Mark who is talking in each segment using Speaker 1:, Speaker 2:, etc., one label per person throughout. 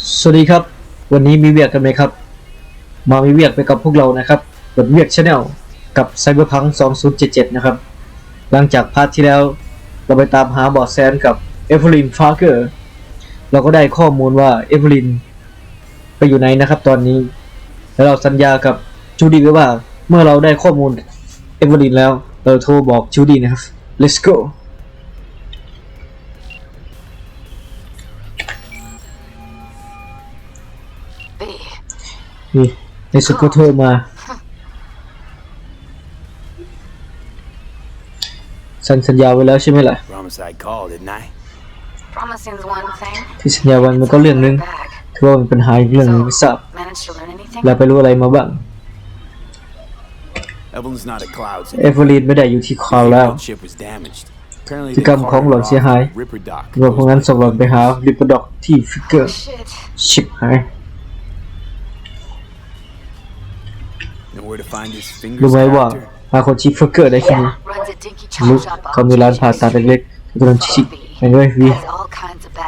Speaker 1: สวัสดีครับวันนี้มีเวียกกันไหมครับมามีเวียกไปกับพวกเรานะครับบทเวียกชาแนลกับ Cyberpunk 2077นะครับหลังจากพาร์ทที่แล้วเราไปตามหาเบาะแสกับเอเวอรินฟาร์เกอร์เราก็ได้ข้อมูลว่าเอเวอรินไปอยู่ไหนนะครับตอนนี้แล้วเราสัญญากับจูดี้ไว้ว่าเมื่อเราได้ข้อมูลเอเวอรินแล้วเราโทรบอกจูดี้นะครับ let's goนี่ในสุดก็โทรมาสัญญาไว้แล้วใช่ไหมล่ะที่สัญญาวันมันก็เรื่องนึงคือว่ามันปัญหาอีกเรื่องนึงไม่ทราบแล้วไปรู้อะไรมาบ้างเอเวอรีนไม่ได้อยู่ที่คลาวด์แล้วพฤติกรรมของหล่อนเสียหายรวมพวกนั้นส่งหล่อนไปหาริปปอร์ด็อกที่ฟิกเกอร์ชิปหายรู้ไหมว่าหาคนชิปฟิกเกอร์ได้แค่นี้ลูกเขามีร้านผ่าตัดเล็กๆที่กำลังชิปไอ้เว้ยวี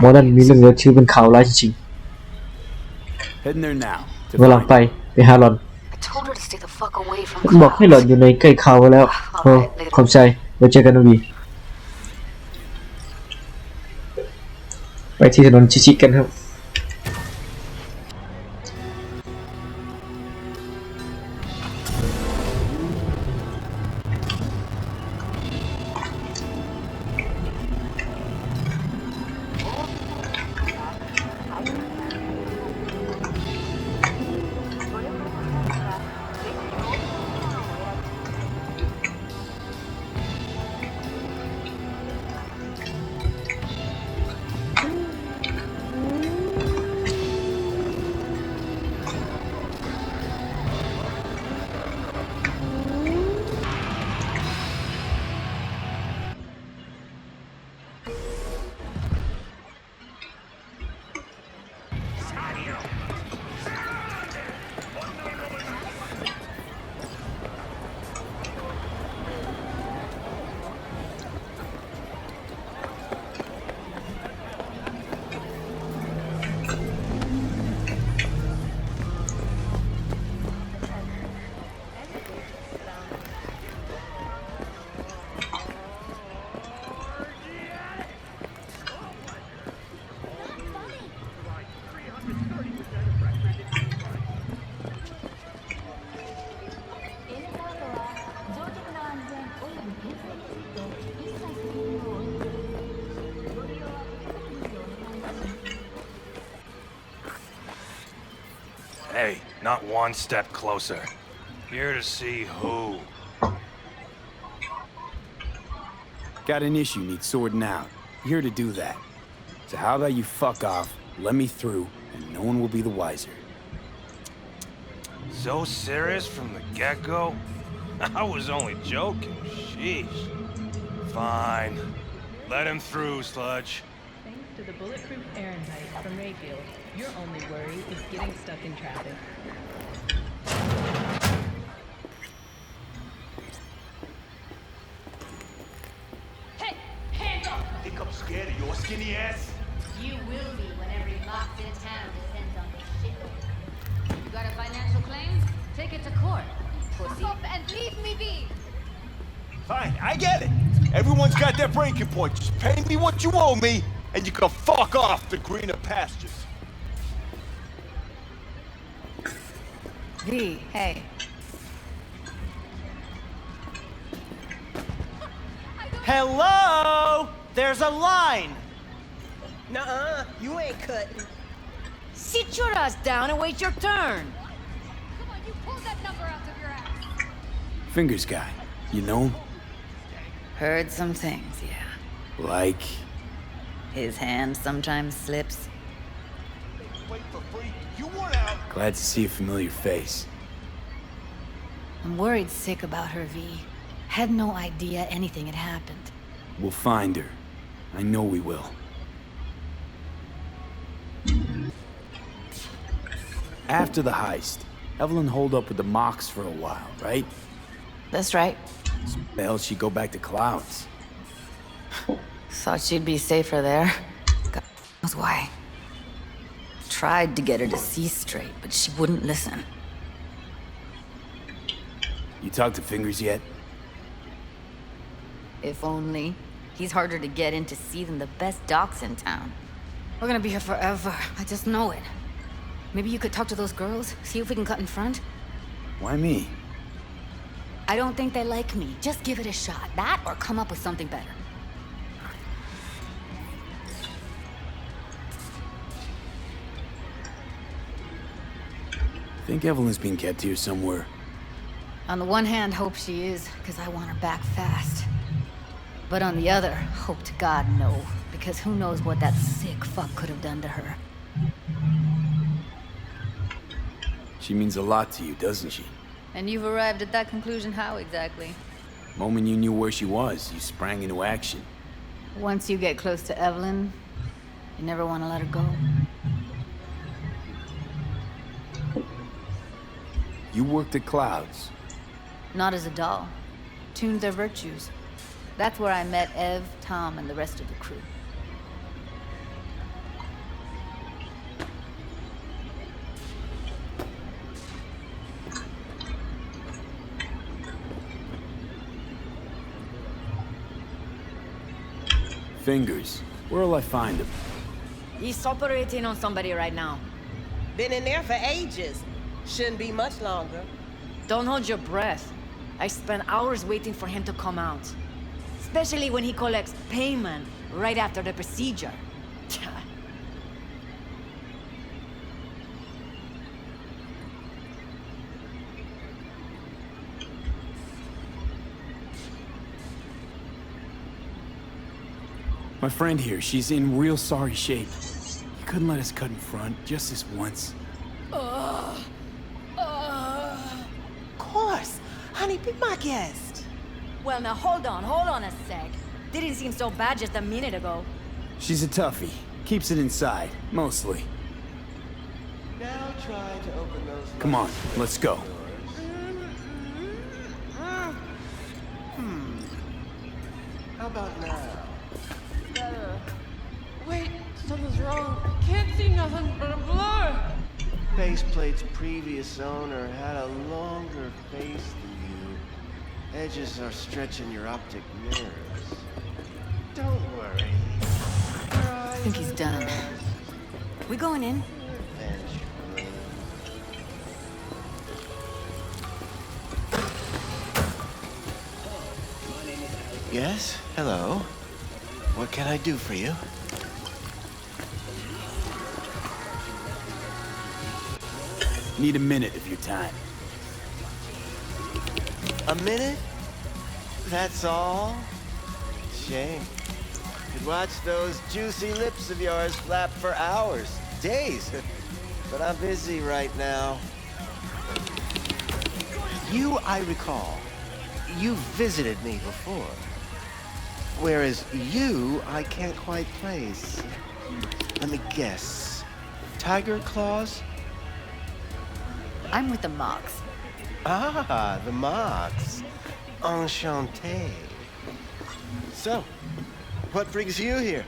Speaker 1: หมอนั่นมีเรื่องเยอะชื่อเป็นข่าวร้ายจริงๆเวลาไปหาหล่อนบอกให้หล่อนอยู่ในใกล้เขาไว้แล้วโอ้ขอบใจเดี๋ยวเจอกันนะวีไปที่ถนนชิกันครับ
Speaker 2: Hey, not one step closer. Here to see who.
Speaker 3: Got an issue needs sorting out. Here to do that. So how about you fuck off, let me through, and no one will be the wiser.
Speaker 2: So serious from the get-go? I was only joking, sheesh. Fine. Let him through, Sludge.
Speaker 4: Thanks to the bulletproof Fahrenheit from Rayfield, your only worry is getting stuck in traffic.
Speaker 5: Hey! Hands up!
Speaker 2: Think I'm scared of your skinny ass?
Speaker 5: You will be when every box in town descends on this shit. You got a financial claim? Take it to court, pussy. Up and leave me be!
Speaker 6: Fine, I get it. Everyone's got their breaking point. Just pay me what you owe me, and you can fuck off to greener pastures.
Speaker 5: V, hey.
Speaker 7: Hello? There's a line. Nuh-uh, you ain't cutting.
Speaker 5: Sit your ass down and wait your turn.
Speaker 8: Come on, you pulled that number out of your ass.
Speaker 3: Fingers guy, you know him?
Speaker 5: Heard some things, yeah.
Speaker 3: Like?
Speaker 5: His hand sometimes slips.
Speaker 6: Wait for free. You want out?
Speaker 3: Glad to see a familiar face.
Speaker 5: I'm worried sick about her, V. Had no idea anything had happened.
Speaker 3: We'll find her. I know we will. After the heist, Evelyn holed up with the Mox for a while, right?
Speaker 5: That's right.
Speaker 3: So the hell she'd go back to Clouds?
Speaker 5: Thought she'd be safer there. God knows why.
Speaker 9: tried to get her to see straight, but she wouldn't listen.
Speaker 3: You talked to Fingers yet?
Speaker 9: If only. He's harder to get in to see than the best docs in town. We're gonna be here forever. I just know it. Maybe you could talk to those girls, see if we can cut in front?
Speaker 3: Why me?
Speaker 9: I don't think they like me. Just give it a shot. That or come up with something better.
Speaker 3: Think Evelyn's being kept here somewhere.
Speaker 9: On the one hand, hope she is, because I want her back fast. But on the other, hope to God no, because who knows what that sick fuck could have done to her.
Speaker 3: She means a lot to you, doesn't she?
Speaker 9: And you've arrived at that conclusion how exactly?
Speaker 3: Moment you knew where she was, you sprang into action.
Speaker 9: Once you get close to Evelyn, you never want to let her go.
Speaker 3: You worked at Clouds.
Speaker 9: Not as a doll. Tuned their virtues. That's where I met Ev, Tom, and the rest of the crew.
Speaker 3: Fingers. Where'll I find him?
Speaker 9: He's operating on somebody right now.
Speaker 7: Been in there for ages. Shouldn't be much longer.
Speaker 9: Don't hold your breath. I spent hours waiting for him to come out. Especially when he collects payment right after the procedure.
Speaker 3: My friend here, she's in real sorry shape. You couldn't let us cut in front, just this once.
Speaker 7: Of course. Honey, be my guest.
Speaker 9: Well, now hold on a sec. Didn't seem so bad just a minute ago.
Speaker 3: She's a toughie. Keeps it inside, mostly.
Speaker 6: Now try to open those.
Speaker 3: Come on, let's go.
Speaker 6: How about now?
Speaker 8: Wait, something's wrong. Can't see nothing but a blur.
Speaker 6: Faceplate's previous owner had a longer face than you. Edges are stretching your optic nerves. Don't worry.
Speaker 9: I think he's done. We going in?
Speaker 6: Eventually. Yes? Hello? What can I do for you?
Speaker 3: Need a minute of your time.
Speaker 6: A minute? That's all? Shame. Could watch those juicy lips of yours flap for hours, days. But I'm busy right now. You, I recall, you visited me before. Whereas you, I can't quite place. Let me guess. Tiger claws?
Speaker 9: I'm with the Mox.
Speaker 6: Ah, the Mox. Enchanté. So, what brings you here?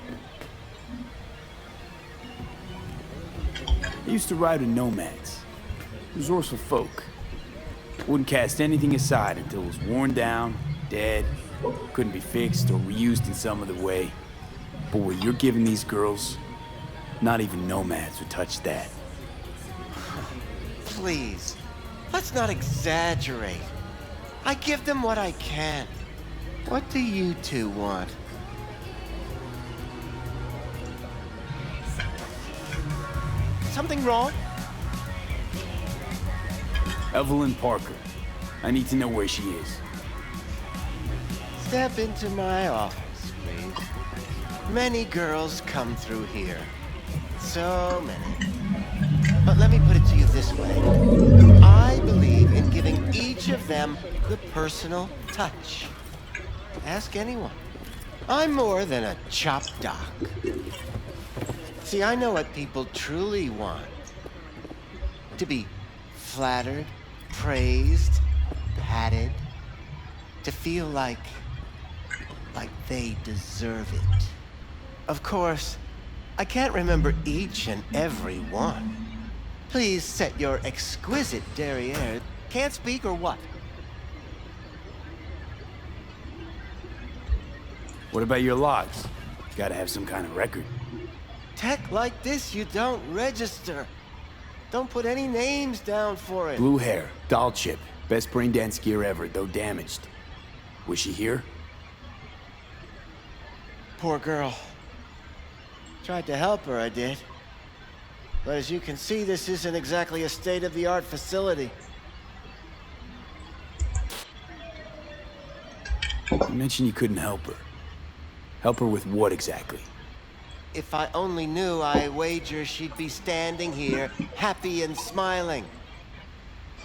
Speaker 3: I used to ride with nomads. Resourceful folk. Wouldn't cast anything aside until it was worn down, dead, couldn't be fixed or reused in some other way. But what you're giving these girls, not even nomads would touch that.
Speaker 6: Please, let's not exaggerate. I give them what I can. What do you two want? Something wrong?
Speaker 3: Evelyn Parker. I need to know where she is.
Speaker 6: Step into my office, please. Many girls come through here. So many. But let me put it to you this way. I believe in giving each of them the personal touch. Ask anyone. I'm more than a chop doc. See, I know what people truly want. To be flattered, praised, patted. To feel like they deserve it. Of course, I can't remember each and every one. Please set your exquisite derriere. Can't speak or what?
Speaker 3: What about your logs? Gotta have some kind of record.
Speaker 6: Tech like this you don't register. Don't put any names down for it.
Speaker 3: Blue hair, doll chip, best brain dance gear ever, though damaged. Was she here?
Speaker 6: Poor girl. Tried to help her, I did. But as you can see, this isn't exactly a state-of-the-art facility.
Speaker 3: You mentioned you couldn't help her. Help her with what exactly?
Speaker 6: If I only knew, I wager she'd be standing here, happy and smiling.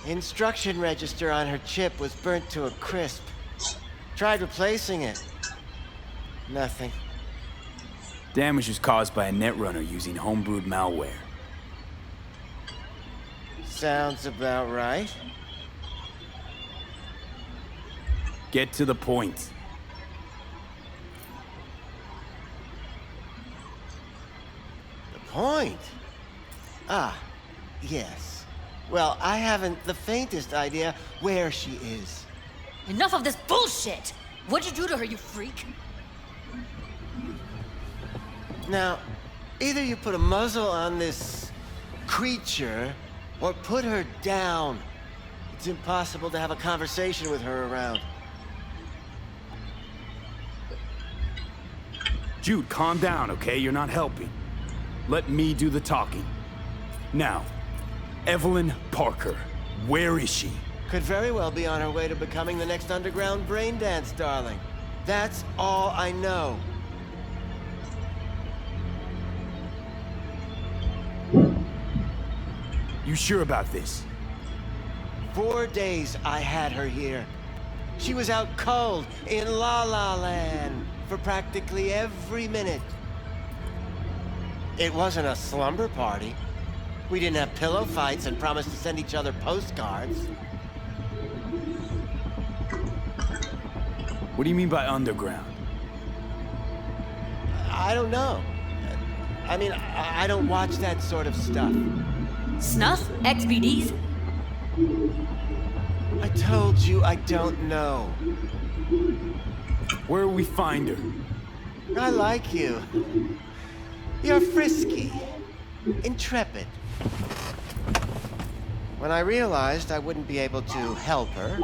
Speaker 6: Instruction register on her chip was burnt to a crisp. Tried replacing it. Nothing.
Speaker 3: Damage was caused by a netrunner using homebrewed malware.
Speaker 6: Sounds about right.
Speaker 3: Get to the point.
Speaker 6: The point? Ah, yes. Well, I haven't the faintest idea where she is.
Speaker 9: Enough of this bullshit! What'd you do to her, you freak?
Speaker 6: Now, either you put a muzzle on this creature, or put her down. It's impossible to have a conversation with her around.
Speaker 3: Jude, calm down, okay? You're not helping. Let me do the talking. Now, Evelyn Parker, where is she?
Speaker 6: Could very well be on her way to becoming the next underground brain dance darling. That's all I know.
Speaker 3: You sure about this?
Speaker 6: 4 days I had her here. She was out cold in La La Land for practically every minute. It wasn't a slumber party. We didn't have pillow fights and promised to send each other postcards.
Speaker 3: What do you mean by underground?
Speaker 6: I don't know. I mean, I don't watch that sort of stuff.
Speaker 9: Snuff? XBDs?
Speaker 6: I told you I don't know.
Speaker 3: Where will we find her?
Speaker 6: I like you. You're frisky, intrepid. When I realized I wouldn't be able to help her,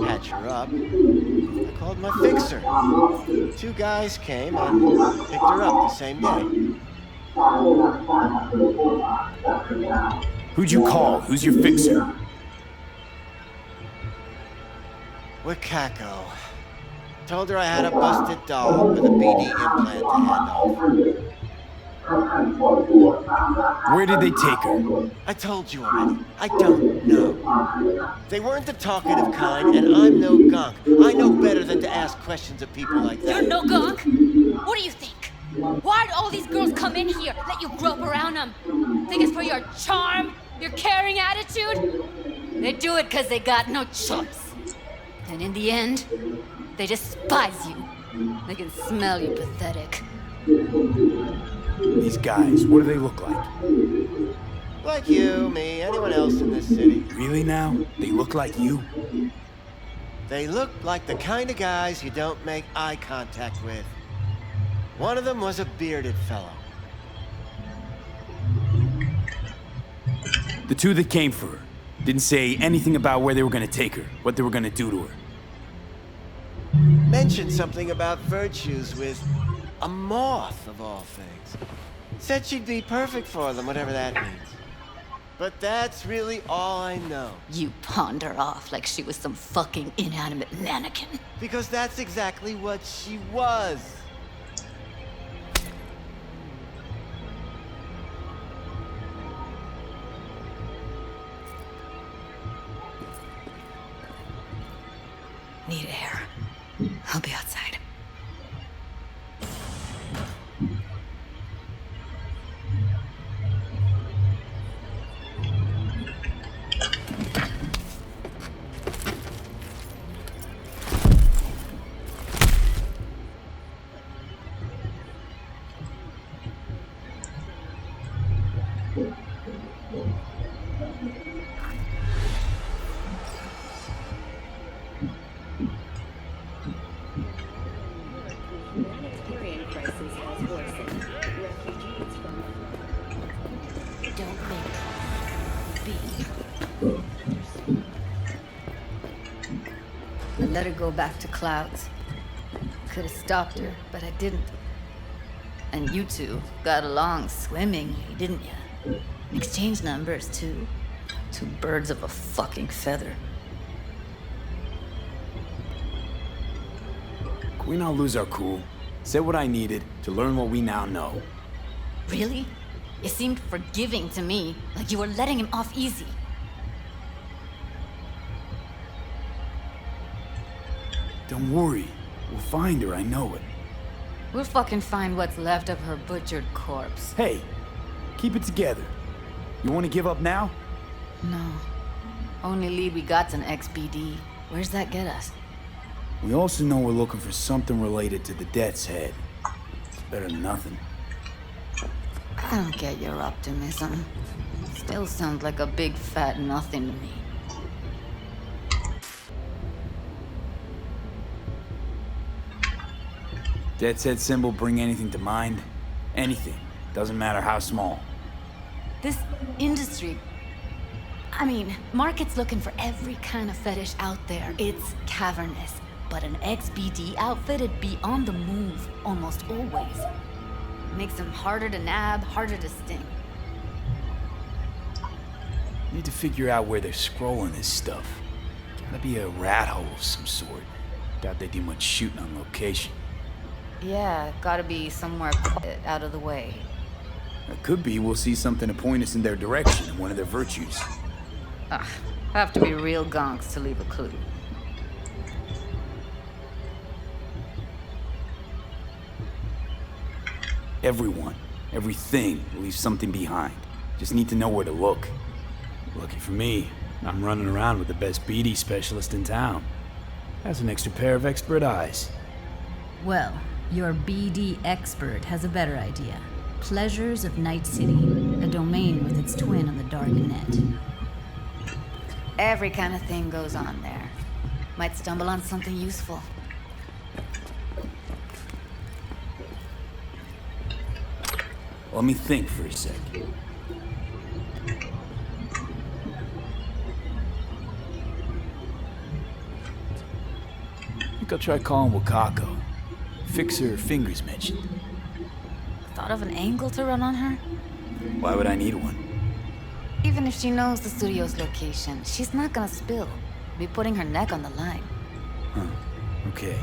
Speaker 6: patch her up, I called my fixer. 2 guys came and picked her up the same day.
Speaker 3: Who'd you call? Who's your fixer?
Speaker 6: Wakako. Told her I had a busted doll with a BD implant to hand off.
Speaker 3: Where did they take her?
Speaker 6: I told you already. I don't know. They weren't the talkative kind, and I'm no gunk. I know better than to ask questions of people like that.
Speaker 9: You're no gunk? What do you think? Why'd all these girls come in here, let you grope around them? Think it's for your charm, your caring attitude? They do it because they got no choice. And in the end, they despise you. They can smell you pathetic.
Speaker 3: These guys, what do they look like?
Speaker 6: Like you, me, anyone else in this city.
Speaker 3: Really now? They look like you?
Speaker 6: They look like the kind of guys you don't make eye contact with. One of them was a bearded fellow.
Speaker 3: The 2 that came for her didn't say anything about where they were gonna take her, what they were gonna do to her.
Speaker 6: Mentioned something about virtues with a moth, of all things. Said she'd be perfect for them, whatever that means. But that's really all I know.
Speaker 9: You pawned her off like she was some fucking inanimate mannequin.
Speaker 6: Because that's exactly what she was.
Speaker 9: Need air. I'll be outside.
Speaker 5: Humanitarian crisis has worsened. Refugees from
Speaker 9: Don't make B. I let her go back to Clouds. Could have stopped her, but I didn't. And you two got along swimmingly, didn't you? Exchanged numbers, too. Two birds of a fucking feather.
Speaker 3: Can we not lose our cool? Said what I needed to learn what we now know.
Speaker 9: Really? You seemed forgiving to me, like you were letting him off easy.
Speaker 3: Don't worry. We'll find her, I know it.
Speaker 9: We'll fucking find what's left of her butchered corpse.
Speaker 3: Hey, keep it together. You want to give up now?
Speaker 9: No. Only lead we got's an XBD. Where's that get us?
Speaker 3: We also know we're looking for something related to the Death's Head. Better than nothing.
Speaker 9: I don't get your optimism. Still sounds like a big fat nothing to me.
Speaker 3: Death's Head symbol bring anything to mind? Anything. Doesn't matter how small.
Speaker 9: This industry... I mean, market's looking for every kind of fetish out there. It's cavernous. But an XBD outfit'd be on the move, almost always. Makes them harder to nab, harder to sting.
Speaker 3: Need to figure out where they're scrolling this stuff. Gotta be a rat hole of some sort. Doubt they do much shooting on location.
Speaker 9: Yeah, gotta be somewhere out of the way.
Speaker 3: It could be we'll see something to point us in their direction in one of their virtues.
Speaker 9: Have to be real gonks to leave a clue.
Speaker 3: Everyone, everything leaves something behind. Just need to know where to look. Lucky for me, I'm running around with the best BD specialist in town. Has an extra pair of expert eyes.
Speaker 10: Well, your BD expert has a better idea. Pleasures of Night City, a domain with its twin on the dark net.
Speaker 9: Every kind of thing goes on there. Might stumble on something useful.
Speaker 3: Let me think for a sec. Think I'll try calling Wakako. Fix her fingers mentioned.
Speaker 9: Thought of an angle to run on her?
Speaker 3: Why would I need one?
Speaker 9: Even if she knows the studio's location, she's not gonna spill. Be putting her neck on the line.
Speaker 3: Huh. Okay.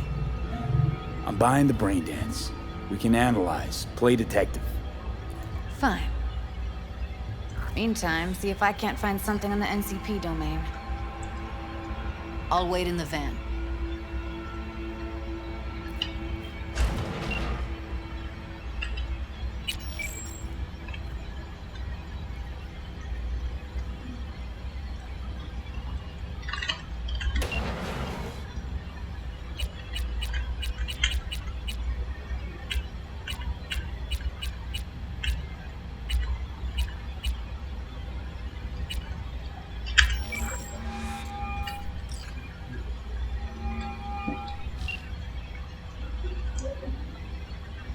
Speaker 3: I'm buying the brain dance. We can analyze, play detective.
Speaker 9: Fine. Meantime, see if I can't find something on the NCP domain. I'll wait in the van.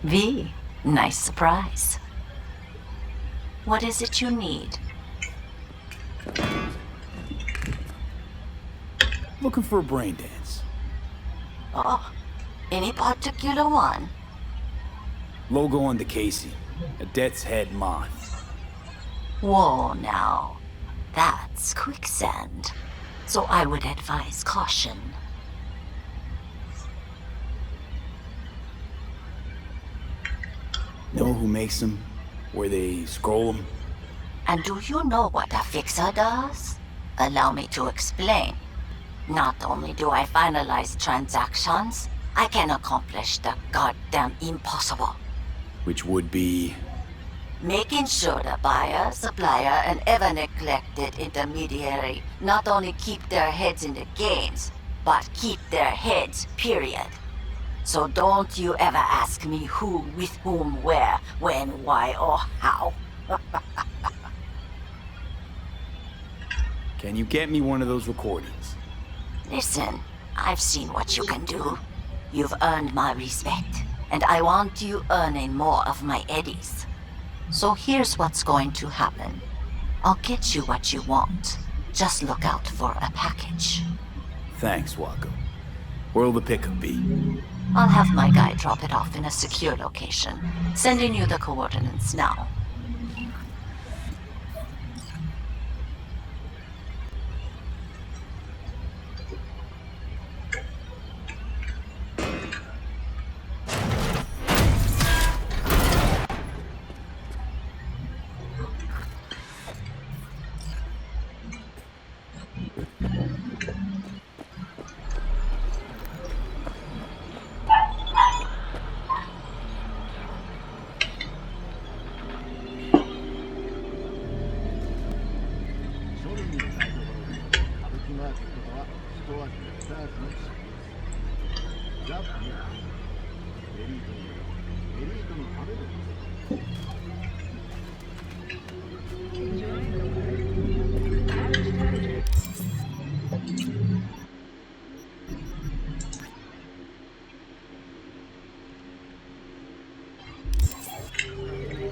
Speaker 11: V, nice surprise. What is it you need?
Speaker 3: Looking for a brain dance.
Speaker 11: Oh, any particular one?
Speaker 3: Logo on the casing. A Death's Head moth.
Speaker 11: Whoa, now. That's quicksand. So I would advise caution.
Speaker 3: Know who makes them? Where they scroll them?
Speaker 11: And do you know what a fixer does? Allow me to explain. Not only do I finalize transactions, I can accomplish the goddamn impossible.
Speaker 3: Which would be...
Speaker 11: Making sure the buyer, supplier, and ever neglected intermediary not only keep their heads in the games, but keep their heads, period. So don't you ever ask me who, with whom, where, when, why, or how.
Speaker 3: Can you get me one of those recordings?
Speaker 11: Listen, I've seen what you can do. You've earned my respect, and I want you earning more of my eddies. So here's what's going to happen. I'll get you what you want. Just look out for a package.
Speaker 3: Thanks, Wacko. Where'll the pickup be?
Speaker 11: I'll have my guy drop it off in a secure location. Sending you the coordinates now.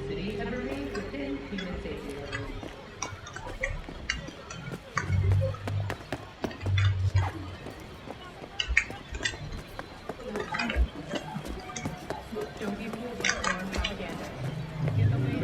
Speaker 4: City and remain within human safety limits. Don't be fooled by foreign propaganda. Get away.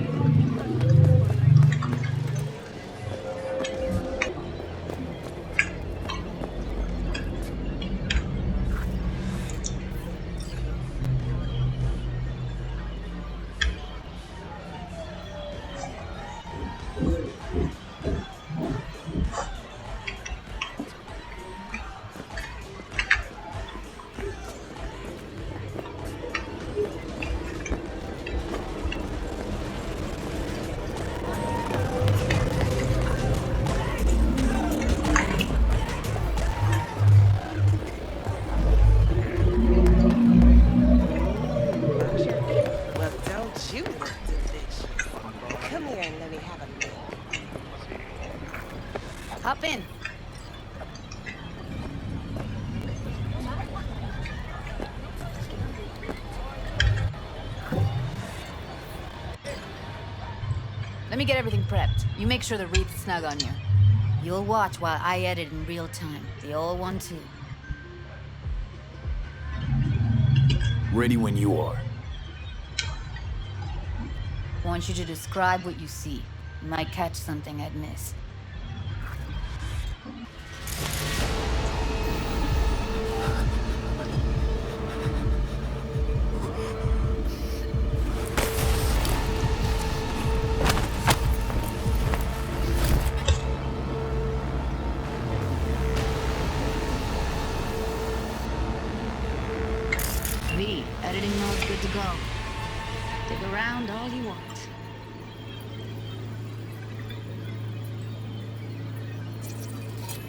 Speaker 7: Well, don't you look delicious. Come here and let me have a look.
Speaker 10: Hop in. Let me get everything prepped. You make sure the wreath's snug on you. You'll watch while I edit in real time. The old one, too.
Speaker 3: Ready when you are.
Speaker 10: Want you to describe what you see. You might catch something I'd miss. V, editing mode's good to go. Dig around all you want.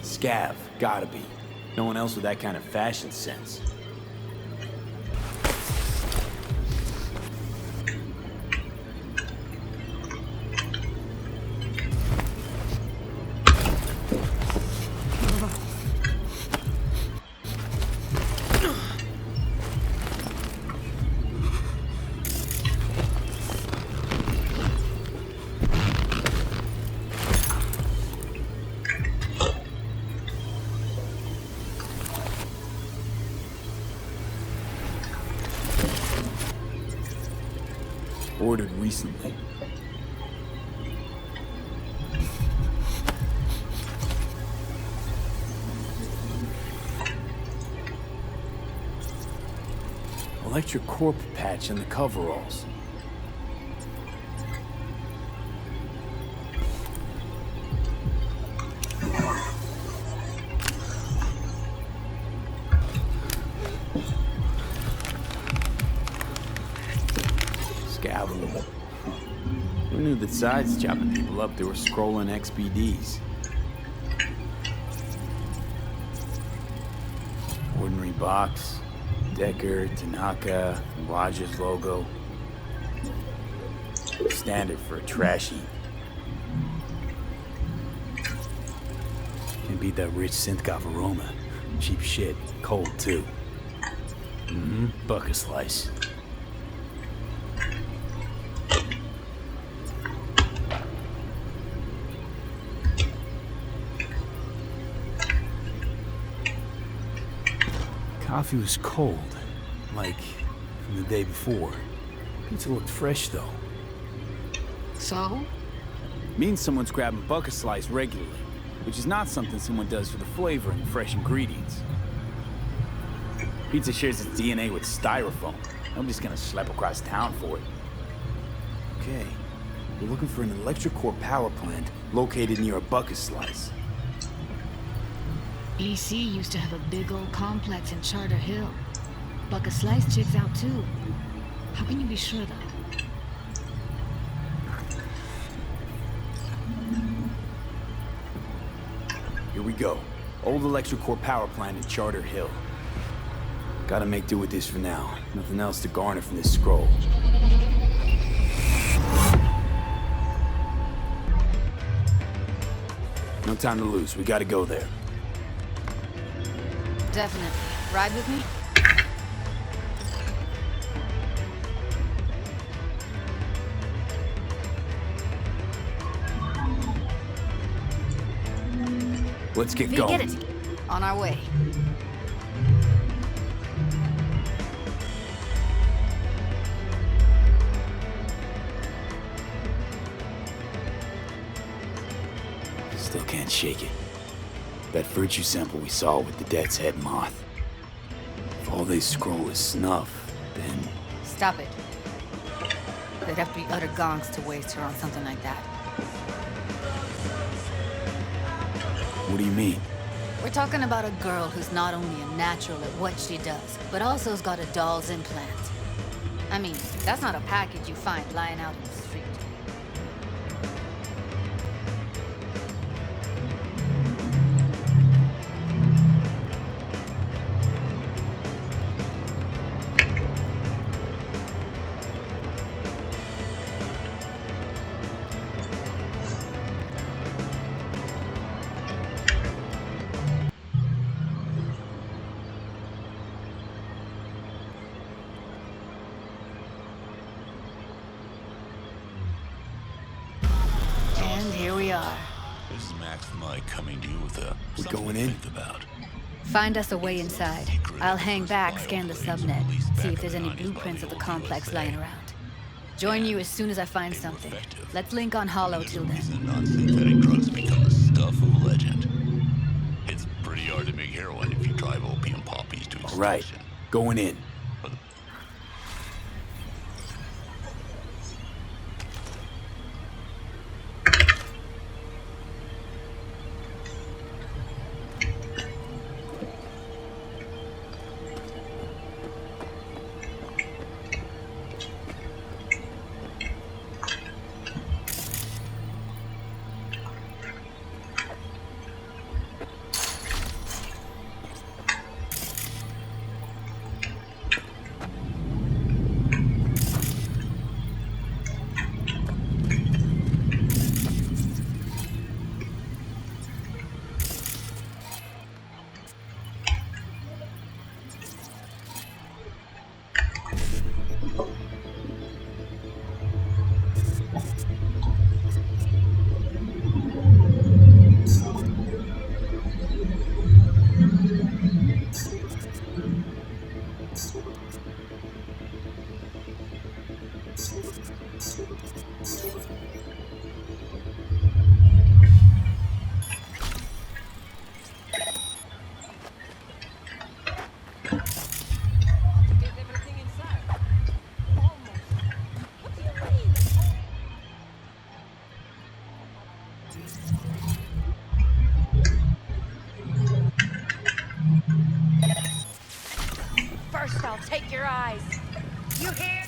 Speaker 3: Scav, gotta be. No one else with that kind of fashion sense. Ordered recently. Electric corp patch in the coveralls. Scavengable. Who knew that sides chopping people up, they were scrolling XBDs? Ordinary box, Decker, Tanaka, and Rogers logo. Standard for a trash heap. Can't beat that rich synth-goth aroma. Cheap shit. Cold, too. Bucket slice. Coffee was cold, like from the day before. Pizza looked fresh, though.
Speaker 10: So?
Speaker 3: Means someone's grabbing bucket slice regularly, which is not something someone does for the flavor and the fresh ingredients. Pizza shares its DNA with styrofoam. Nobody's gonna schlep across town for it. Okay, we're looking for an electric core power plant located near a bucket slice.
Speaker 10: EC used to have a big old complex in Charter Hill. Bucket Slice checks out too. How can you be sure though?
Speaker 3: Here we go. Old electric core power plant in Charter Hill. Gotta make do with this for now. Nothing else to garner from this scroll. No time to lose. We gotta go there.
Speaker 10: Definitely. Ride with me?
Speaker 3: Let's get
Speaker 10: We
Speaker 3: going.
Speaker 10: get it. On our way.
Speaker 3: Still can't shake it. That virtue sample we saw with the Death's Head moth. If all they scroll is snuff, then...
Speaker 10: Stop it. They'd have to be utter gonks to waste her on something like that.
Speaker 3: What do you mean?
Speaker 10: We're talking about a girl who's not only a natural at what she does, but also has got a doll's implant. I mean, that's not a package you find lying out in the street. And here we are.
Speaker 12: This is Max Mike coming to you with a
Speaker 3: We
Speaker 12: something
Speaker 3: going
Speaker 12: to
Speaker 3: in?
Speaker 12: think about.
Speaker 10: Find us a way inside. I'll hang back, scan the subnet, see if there's any blueprints of the complex lying around. Join you as soon as I find something. Let's link on Hollow till then.
Speaker 12: Reason non-synthetic drugs become the stuff of legend. It's pretty hard to make heroin if you drive opium poppies to extinction.
Speaker 3: All right, going in.
Speaker 9: First, I'll take your eyes. You hear?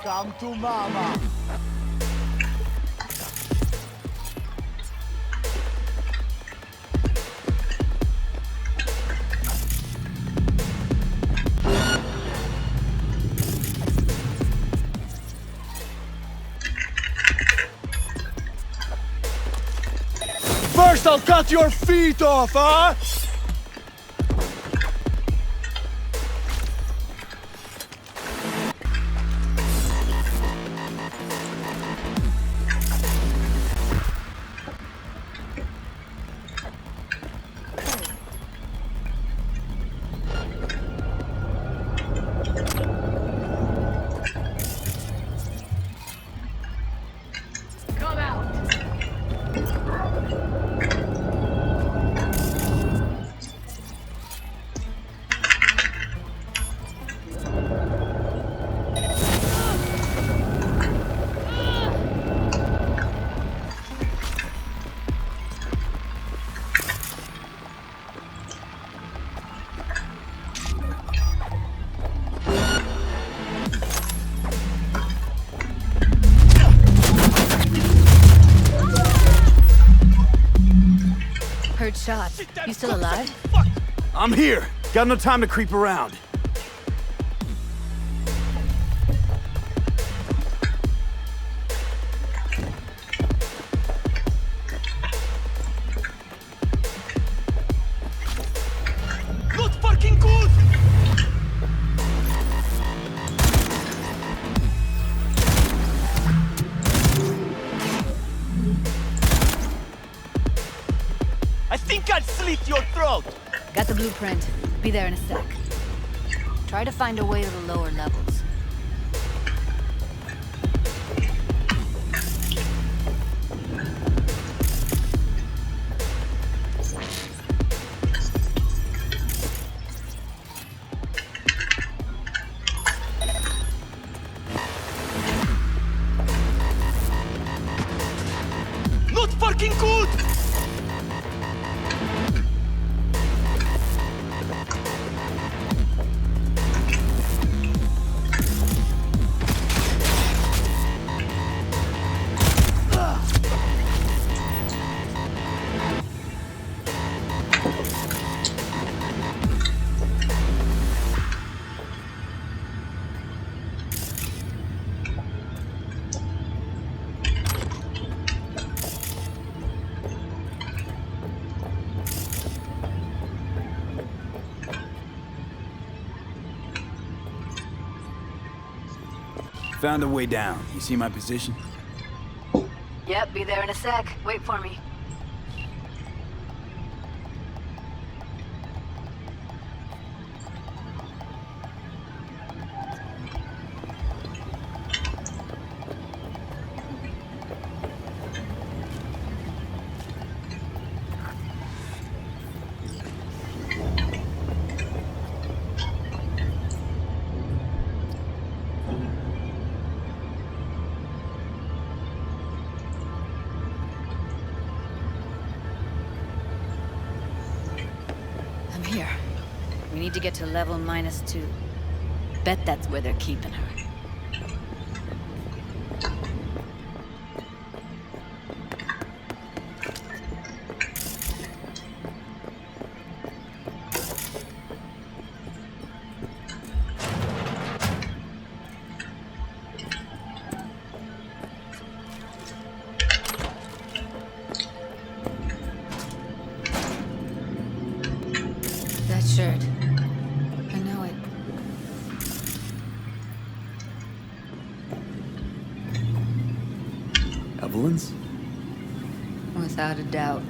Speaker 13: Come to mama. First, I'll cut your feet off, huh?
Speaker 4: Come out.
Speaker 10: Heard shot. You still alive?
Speaker 3: I'm here. Got no time to creep around.
Speaker 13: Not fucking good! I think I'd slit your throat!
Speaker 10: Got the blueprint. Be there in a sec. Try to find a way to the lower levels.
Speaker 13: Not fucking good!
Speaker 3: Found a way down. You see my position?
Speaker 10: Yep, be there in a sec. Wait for me. I'm here. We need to get to level -2. Bet that's where they're keeping her. That shirt. I know it.
Speaker 3: Evelyn's?
Speaker 10: Without a doubt.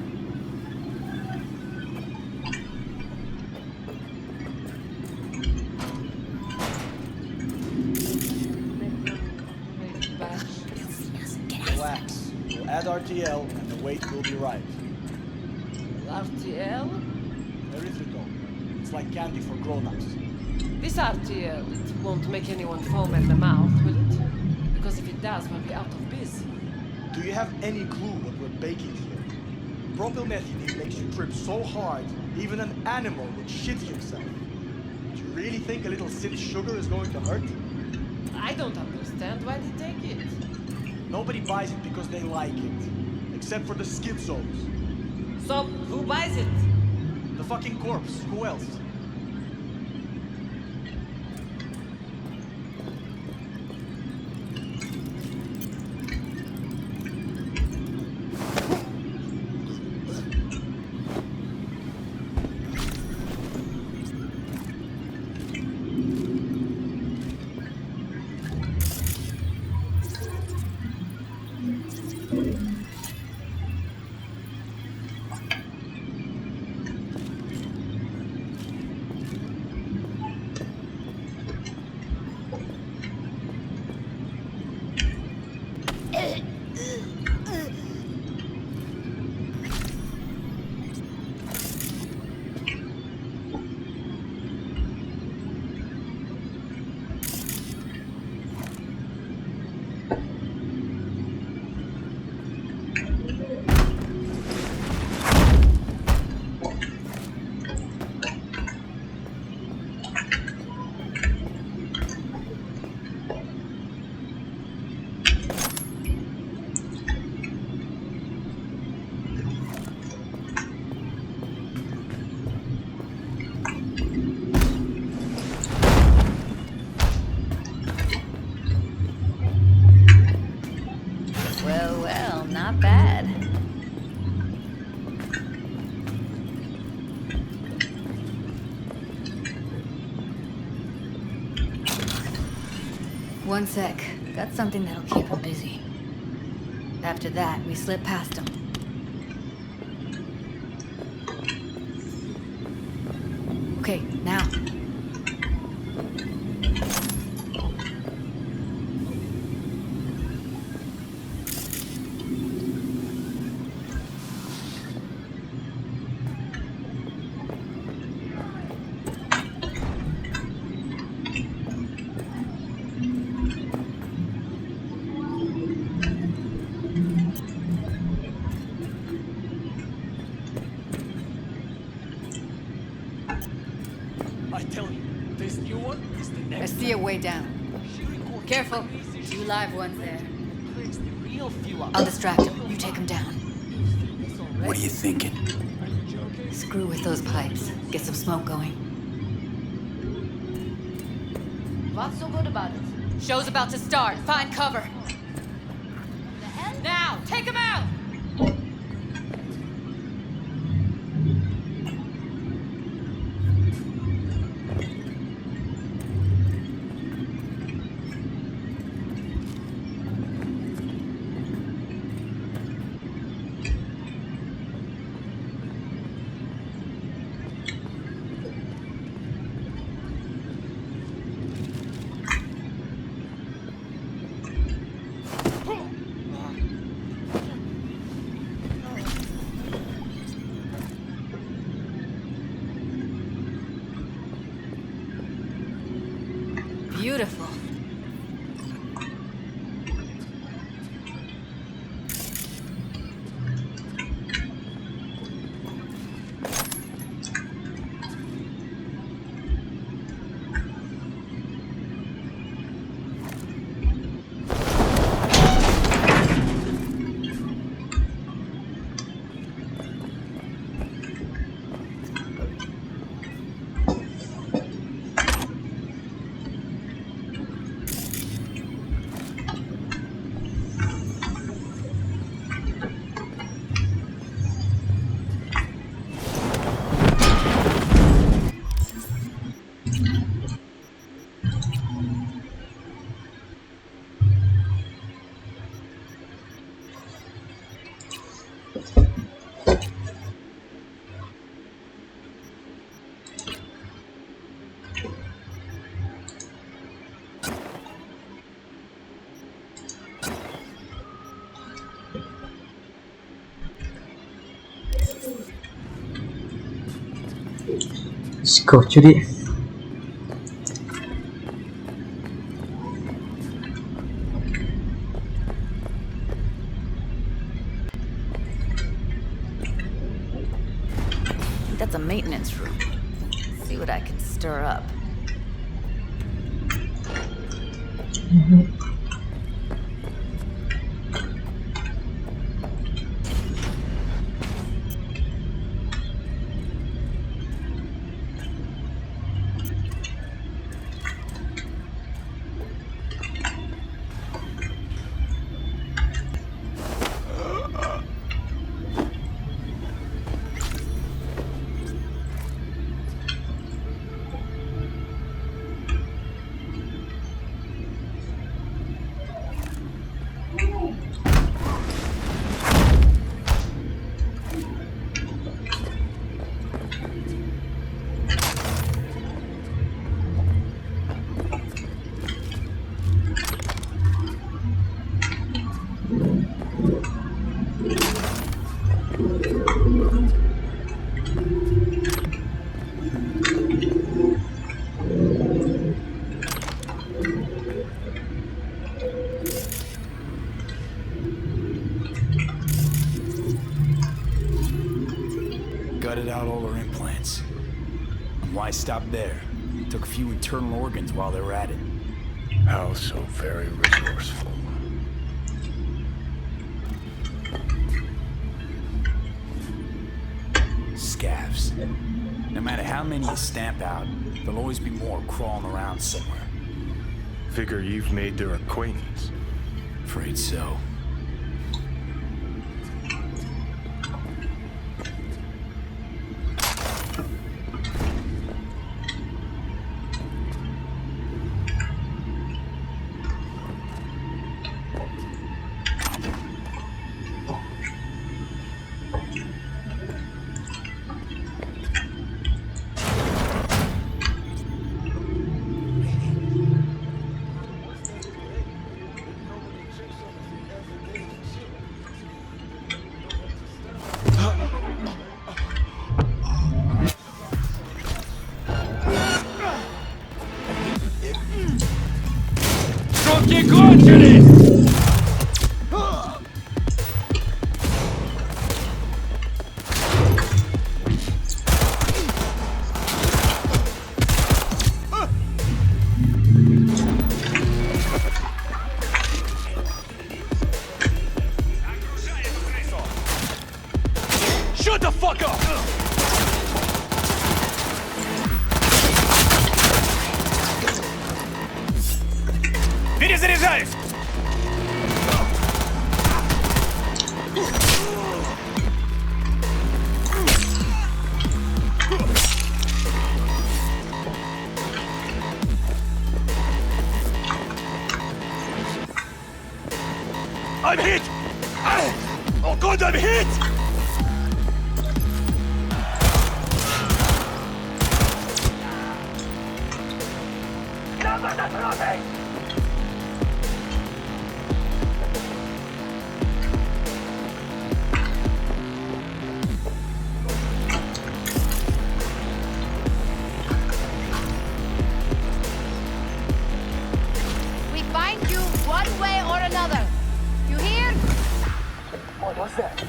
Speaker 13: Relax. We'll add RTL and the weight will be right.
Speaker 14: RTL?
Speaker 13: Erythritol. It's like candy for grown-ups.
Speaker 14: This RTL, it won't make anyone foam at the mouth, will it? Because if it does, we'll be out of biz.
Speaker 13: Do you have any clue what we're baking here? Propylmethylene makes you trip so hard, even an animal would shit himself. Do you really think a little synth sugar is going to hurt?
Speaker 14: I don't understand. understand why they take it.
Speaker 13: Nobody buys it because they like it. Except for the schizos.
Speaker 14: So, who buys it?
Speaker 13: The fucking corpse. Who else?
Speaker 10: Well, not bad. One sec. Got something that'll keep him busy. After that, we slip past him. Okay, now.
Speaker 13: I tell you, this new one is the
Speaker 10: I
Speaker 13: next.
Speaker 10: see a way down. Careful. 2 live ones there. I'll distract him. You take him down.
Speaker 3: What are you thinking?
Speaker 10: Screw with those pipes. Get some smoke going.
Speaker 14: What's so good about it?
Speaker 10: Show's about to start. Find cover. Now, take him out! Beautiful.
Speaker 1: Let's go, Judy.
Speaker 10: That's a maintenance room. See what I can stir up.
Speaker 3: Gutted out all her implants. And why stop there? Took a few internal organs while they were at it.
Speaker 2: How so very resourceful.
Speaker 3: Scavs. No matter how many you stamp out, there'll always be more crawling around somewhere.
Speaker 2: Figure you've made their acquaintance.
Speaker 3: Afraid so.
Speaker 2: Сроки кончились! Shut the fuck up! Перезаряжаюсь! I'm hit! Oh god, I'm hit!
Speaker 9: We find you one way or another. You hear?
Speaker 7: What was that?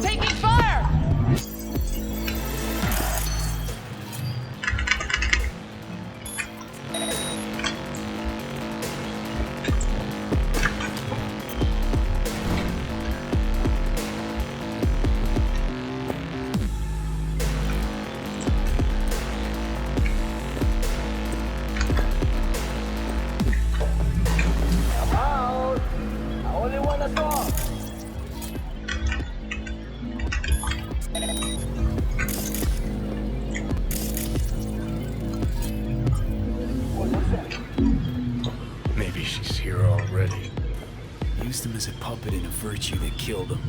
Speaker 9: Taking fire!
Speaker 7: Out! I only want a song. What was that?
Speaker 2: Maybe she's here already.
Speaker 3: Used him as a puppet in a virtue that killed him.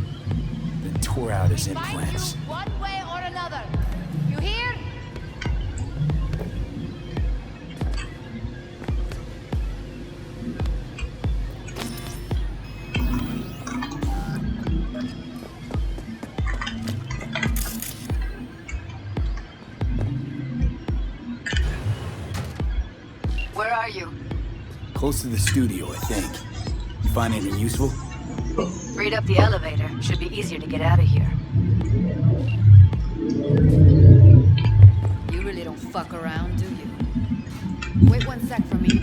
Speaker 3: Then tore out his
Speaker 9: Find
Speaker 3: implants.
Speaker 9: you one way or another. You hear?
Speaker 10: Where are you?
Speaker 3: Close to the studio, I think. You find anything useful?
Speaker 10: Read up the elevator. Should be easier to get out of here. You really don't fuck around, do you? Wait one sec for me.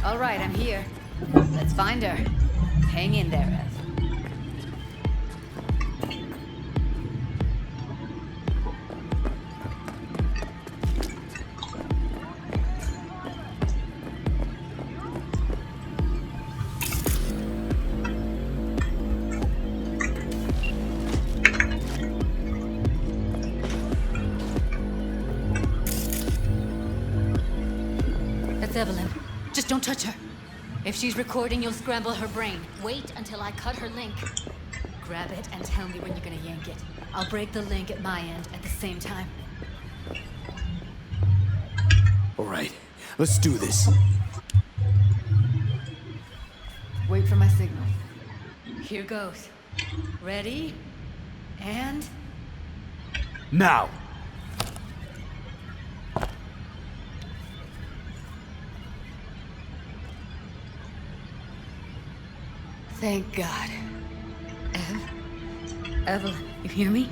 Speaker 10: All right, I'm here. Let's find her. Hang in there, Ev. That's Evelyn. Just don't touch her. If she's recording, you'll scramble her brain. Wait until I cut her link. Grab it and tell me when you're gonna yank it. I'll break the link at my end at the same time.
Speaker 3: All right, let's do this.
Speaker 10: Wait for my signal. Here goes. Ready? And...
Speaker 3: Now!
Speaker 10: Thank God. Evelyn, you hear me?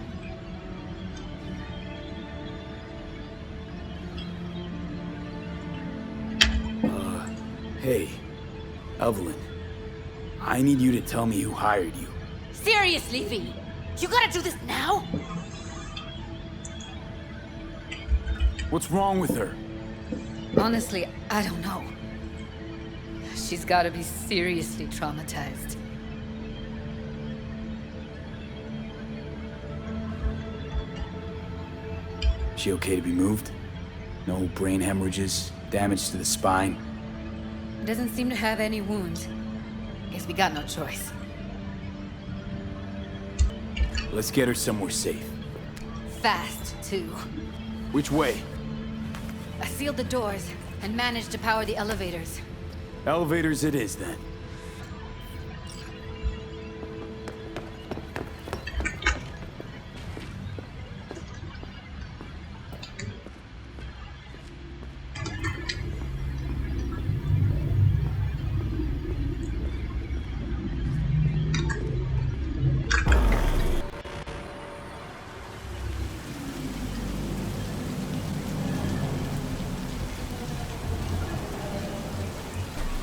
Speaker 3: Hey, Evelyn. I need you to tell me who hired you.
Speaker 10: Seriously, V? You gotta do this now?
Speaker 3: What's wrong with her?
Speaker 10: Honestly, I don't know. She's gotta be seriously traumatized.
Speaker 3: She okay to be moved? No brain hemorrhages, damage to the spine?
Speaker 10: Doesn't seem to have any wounds. Guess we got no choice.
Speaker 3: Let's get her somewhere safe.
Speaker 10: Fast, too.
Speaker 3: Which way?
Speaker 10: I sealed the doors and managed to power the elevators.
Speaker 3: Elevators it is, then.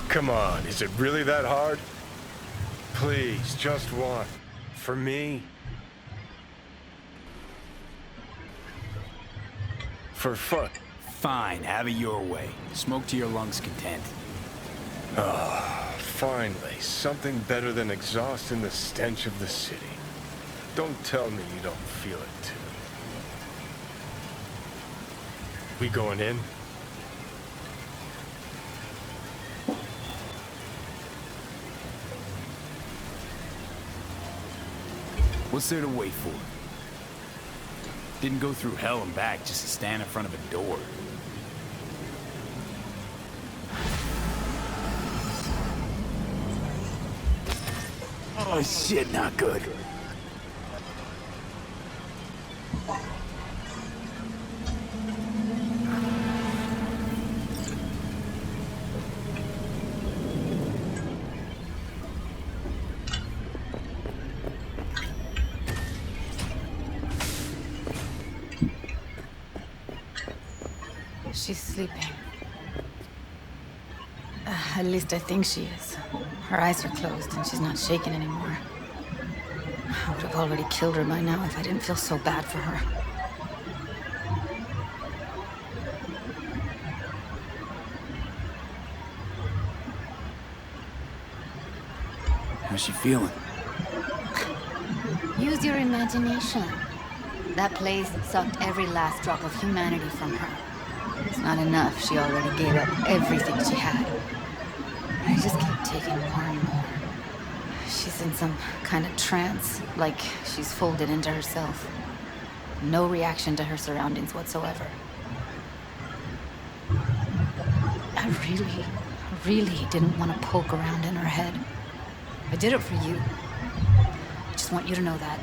Speaker 2: Come on, is it really that hard? Please, just one. For me. For fun.
Speaker 3: Fine, have it your way. Smoke to your lungs' content.
Speaker 2: Ah, finally, something better than exhaust in the stench of the city. Don't tell me you don't feel it too. We going in?
Speaker 3: What's there to wait for? Didn't go through hell and back just to stand in front of a door. Oh shit, not good.
Speaker 10: She's sleeping. At least I think she is. Her eyes are closed and she's not shaking anymore. I would have already killed her by now if I didn't feel so bad for her.
Speaker 3: How's she feeling?
Speaker 10: Use your imagination. That place sucked every last drop of humanity from her. It's not enough. She already gave up everything she had. I just keep taking more and more. She's in some kind of trance, like she's folded into herself. No reaction to her surroundings whatsoever. I really didn't want to poke around in her head. I did it for you. I just want you to know that.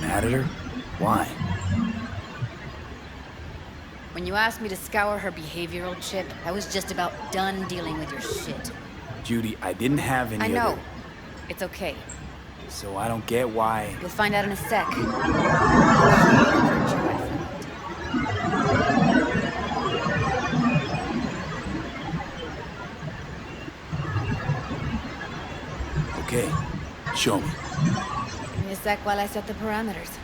Speaker 3: Mad at her? Why?
Speaker 10: When you asked me to scour her behavioral chip, I was just about done dealing with your shit.
Speaker 3: Judy, I didn't have any
Speaker 10: I know.
Speaker 3: other...
Speaker 10: It's okay.
Speaker 3: So I don't get why...
Speaker 10: You'll find out in a sec.
Speaker 3: Okay, show me.
Speaker 10: Give me a sec while I set the parameters.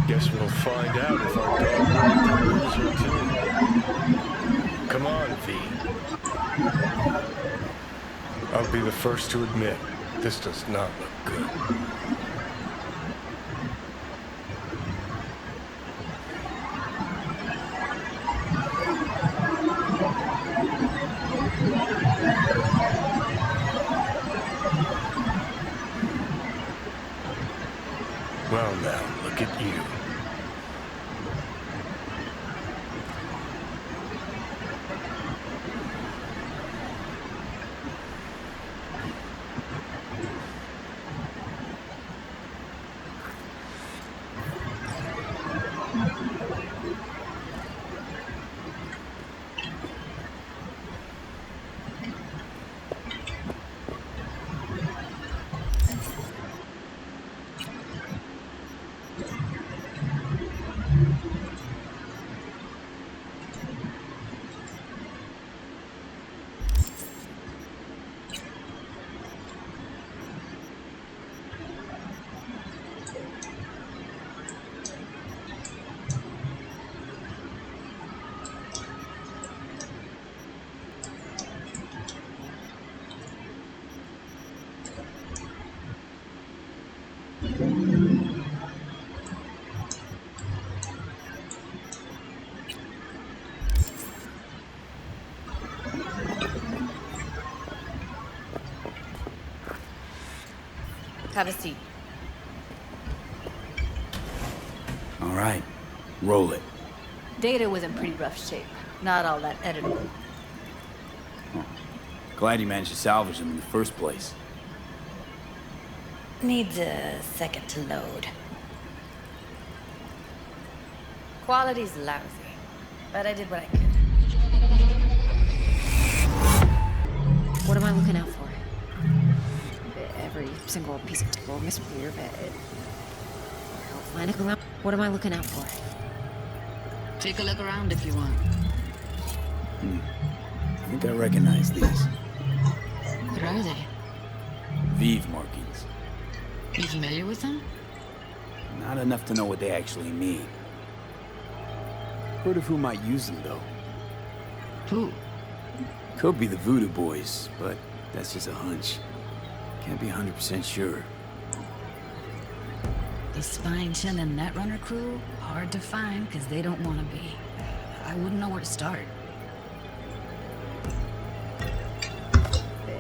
Speaker 2: Guess we'll find out if our dog rules her too. Come on, V. I'll be the first to admit, this does not look good.
Speaker 10: Have a seat.
Speaker 3: All right, roll it.
Speaker 10: Data was in pretty rough shape. Not all that editable.
Speaker 3: Glad you managed to salvage them in the first place.
Speaker 10: Needs a second to load. Quality's lousy, but I did what I could. What am I looking out for? Every single piece of tickle, Miss Weird. Line around. What am I looking out for? Take a look around if you want.
Speaker 3: I think I recognize these.
Speaker 10: What are they?
Speaker 3: Vive markings.
Speaker 10: You familiar with them?
Speaker 3: Not enough to know what they actually mean. Heard of who might use them, though.
Speaker 10: Who?
Speaker 3: Could be the Voodoo Boys, but that's just a hunch. Can't be 100% sure.
Speaker 10: The Spine Chin and Netrunner crew? Hard to find, because they don't want to be. I wouldn't know where to start.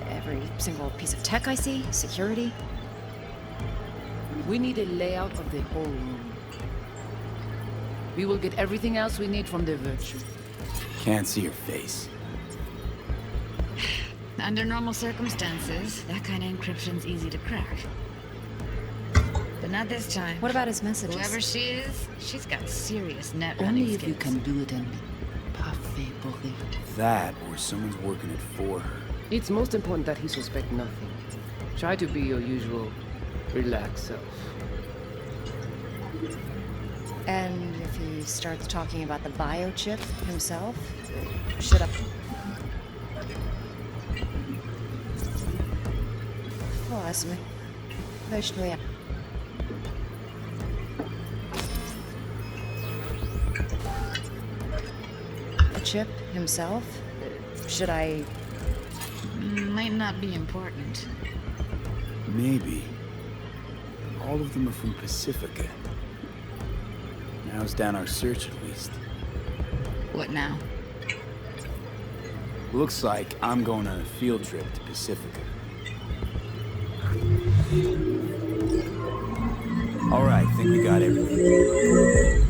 Speaker 10: Every single piece of tech I see, security.
Speaker 14: We need a layout of the whole room. We will get everything else we need from the Virtue.
Speaker 3: Can't see your face.
Speaker 10: Under normal circumstances, that kind of encryption's easy to crack. But not this time. What about his messages? Whoever she is, she's got serious net running
Speaker 14: Only if
Speaker 10: skills.
Speaker 14: you can do it in parfait bruit.
Speaker 3: That, or someone's working it for her.
Speaker 14: It's most important that he suspect nothing. Try to be your usual relaxed self.
Speaker 10: And if he starts talking about the biochip himself, should I... Ask me. Chip himself? Should I... Might not be important.
Speaker 3: Maybe. All of them are from Pacifica. Narrows down our search at least.
Speaker 10: What now?
Speaker 3: Looks like I'm going on a field trip to Pacifica. All right, think we got everything.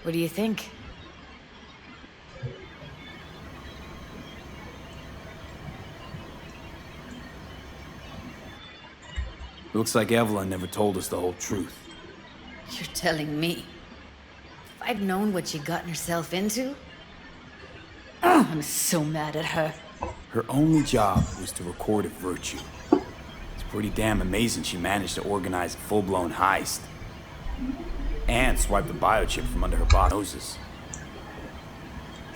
Speaker 10: What do you think?
Speaker 3: Looks like Evelyn never told us the whole truth.
Speaker 10: You're telling me? If I'd known what she gotten herself into? Oh, I'm so mad at her.
Speaker 3: Her only job was to record a Virtue. It's pretty damn amazing she managed to organize a full-blown heist. And swipe the biochip from under her noses.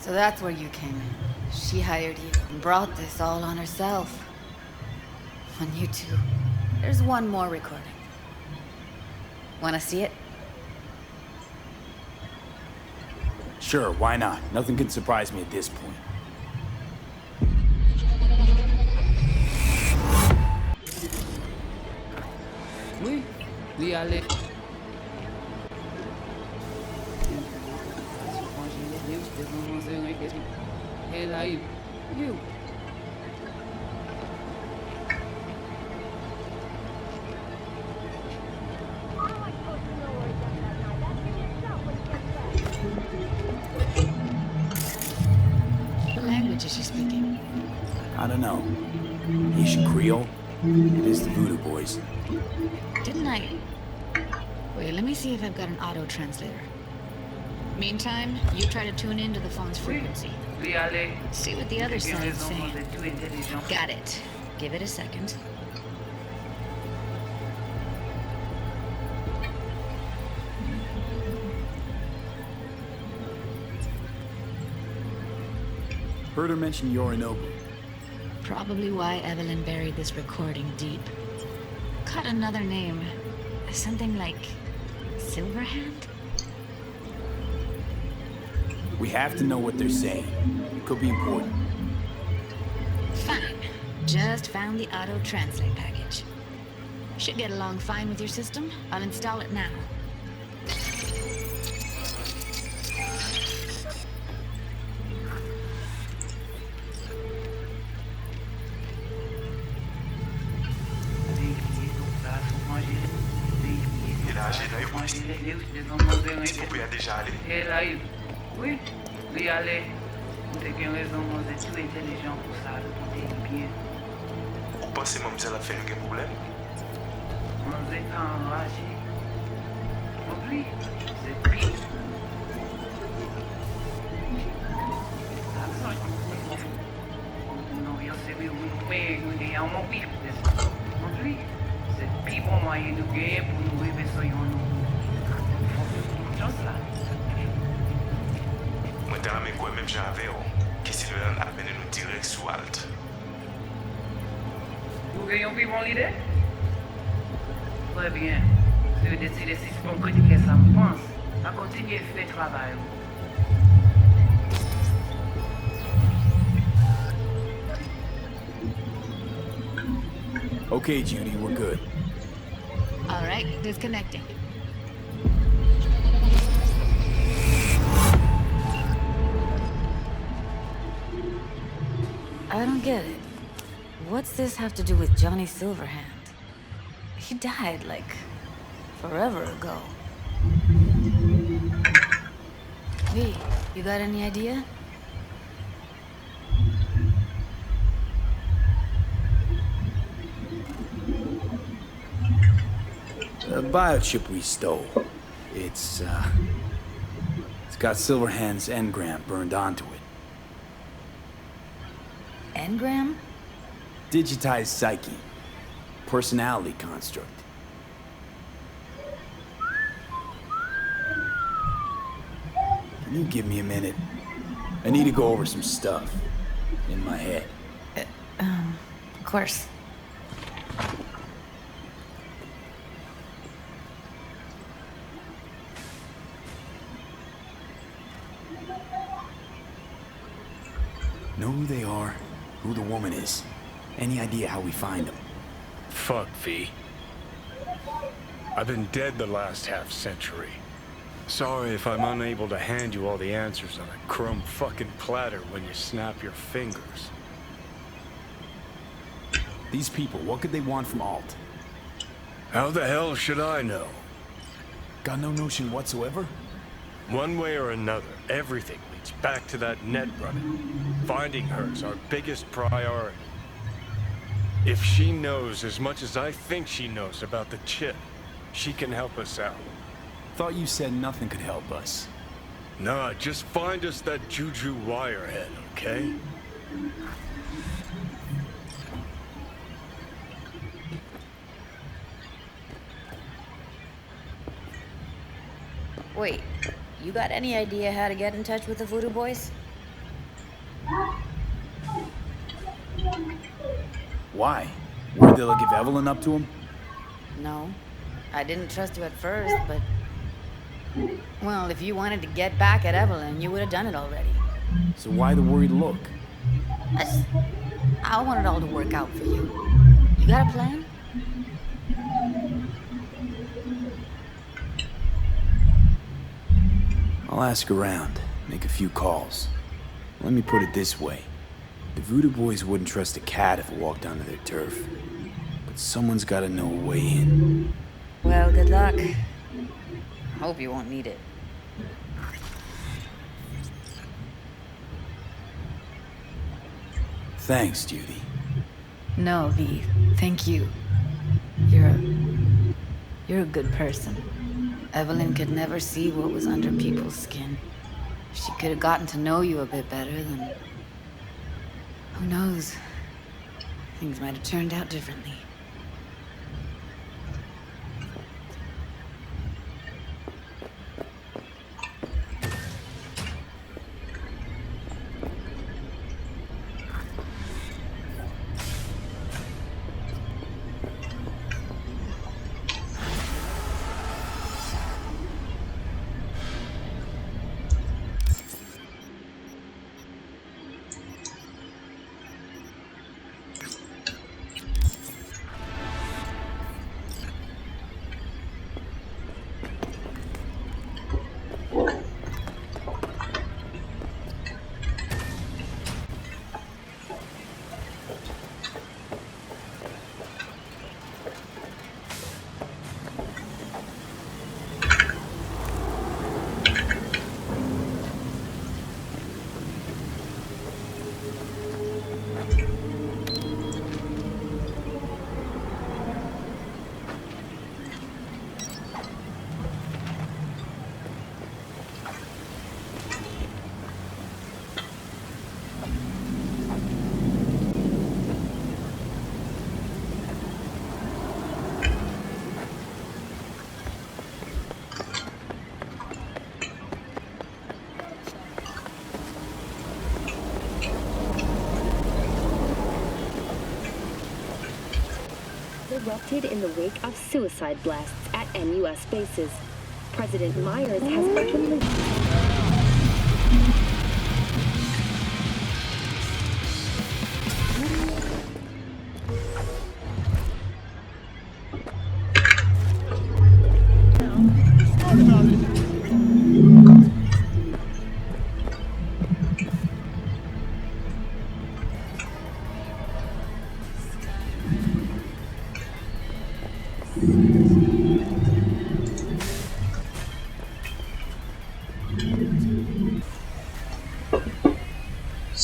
Speaker 10: So that's where you came in. She hired you and brought this all on herself. On you two. There's one more recording. Wanna see it?
Speaker 3: Sure, why not? Nothing can surprise me at this point.
Speaker 14: Oui, allez. Hey, like, you.
Speaker 10: What language is she speaking?
Speaker 3: I don't know. Haitian Creole? It is the Voodoo Boys.
Speaker 10: Didn't I? Wait, let me see if I've got an auto translator. Meantime, you try to tune into the phone's frequency. See what the other side is saying. Got it. Give it a second.
Speaker 3: Heard her mention Yorinobu.
Speaker 10: Probably why Evelyn buried this recording deep. Caught another name. Something like Silverhand?
Speaker 3: We have to know what they're saying. It could be important.
Speaker 10: Fine. Just found the auto-translate package. Should get along fine with your system. I'll install it now.
Speaker 15: déménager dans les routes. Tu pouvais déjà aller.
Speaker 16: Oui, oui, allez. Vous avez bien raison, vous êtes tout intelligent pour ça, vous êtes bien.
Speaker 15: Vous pensez que mademoiselle a fait un problème?
Speaker 16: Vous êtes enragé. Oui, c'est pire. Non, eu sei o emprego de alma viva. Oui, c'est pire pour moyen de guerre pour nous vivre sur une Just là.
Speaker 15: Moi, t'as même quoi, même j'avais, qui s'il veut amener nous direct sous halte.
Speaker 16: Vous voyez un peu mon idée? Très bien. Si vous décidez si c'est pour critiquer ça, je pense, à continuer à faire travail.
Speaker 3: Okay, Judy, we're good.
Speaker 10: All right, disconnecting. I don't get it. What's this have to do with Johnny Silverhand? He died, like, forever ago. V, you got any idea?
Speaker 3: The biochip we stole. It's got Silverhand's engram burned onto it.
Speaker 10: Engram?
Speaker 3: Digitized psyche. Personality construct. Can you give me a minute? I need to go over some stuff in my head.
Speaker 10: Of course.
Speaker 3: Know who they are, who the woman is. Any idea how we find them?
Speaker 17: Fuck, V. I've been dead the last half-century. Sorry if I'm unable to hand you all the answers on a chrome fucking platter when you snap your fingers.
Speaker 3: These people, what could they want from Alt?
Speaker 17: How the hell should I know?
Speaker 3: Got no notion whatsoever?
Speaker 17: One way or another, everything leads back to that net running. Finding her's our biggest priority. If she knows as much as I think she knows about the chip, she can help us out.
Speaker 3: Thought you said nothing could help us.
Speaker 17: Nah, just find us that Juju wirehead, okay?
Speaker 10: Wait, you got any idea how to get in touch with the Voodoo Boys?
Speaker 3: Why? Were they like give Evelyn up to him?
Speaker 10: No. I didn't trust you at first, but... Well, if you wanted to get back at Evelyn, you would have done it already.
Speaker 3: So why the worried look?
Speaker 10: I want it all to work out for you. You got a plan?
Speaker 3: I'll ask around, make a few calls. Let me put it this way. The Voodoo Boys wouldn't trust a cat if it walked onto their turf. But someone's gotta know a way in.
Speaker 10: Well, good luck. Hope you won't need it.
Speaker 3: Thanks, Judy.
Speaker 10: No, V. Thank you. You're a good person. Evelyn could never see what was under people's skin. She could have gotten to know you a bit better, then... Who knows? Things might have turned out differently.
Speaker 18: erupted in the wake of suicide blasts at NUS bases. President Myers has openly...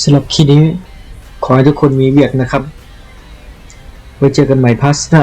Speaker 1: สำหรับคลิปนี้ขอให้ทุกคนมีเวียกนะครับไว้เจอกันใหม่พาร์ทหน้า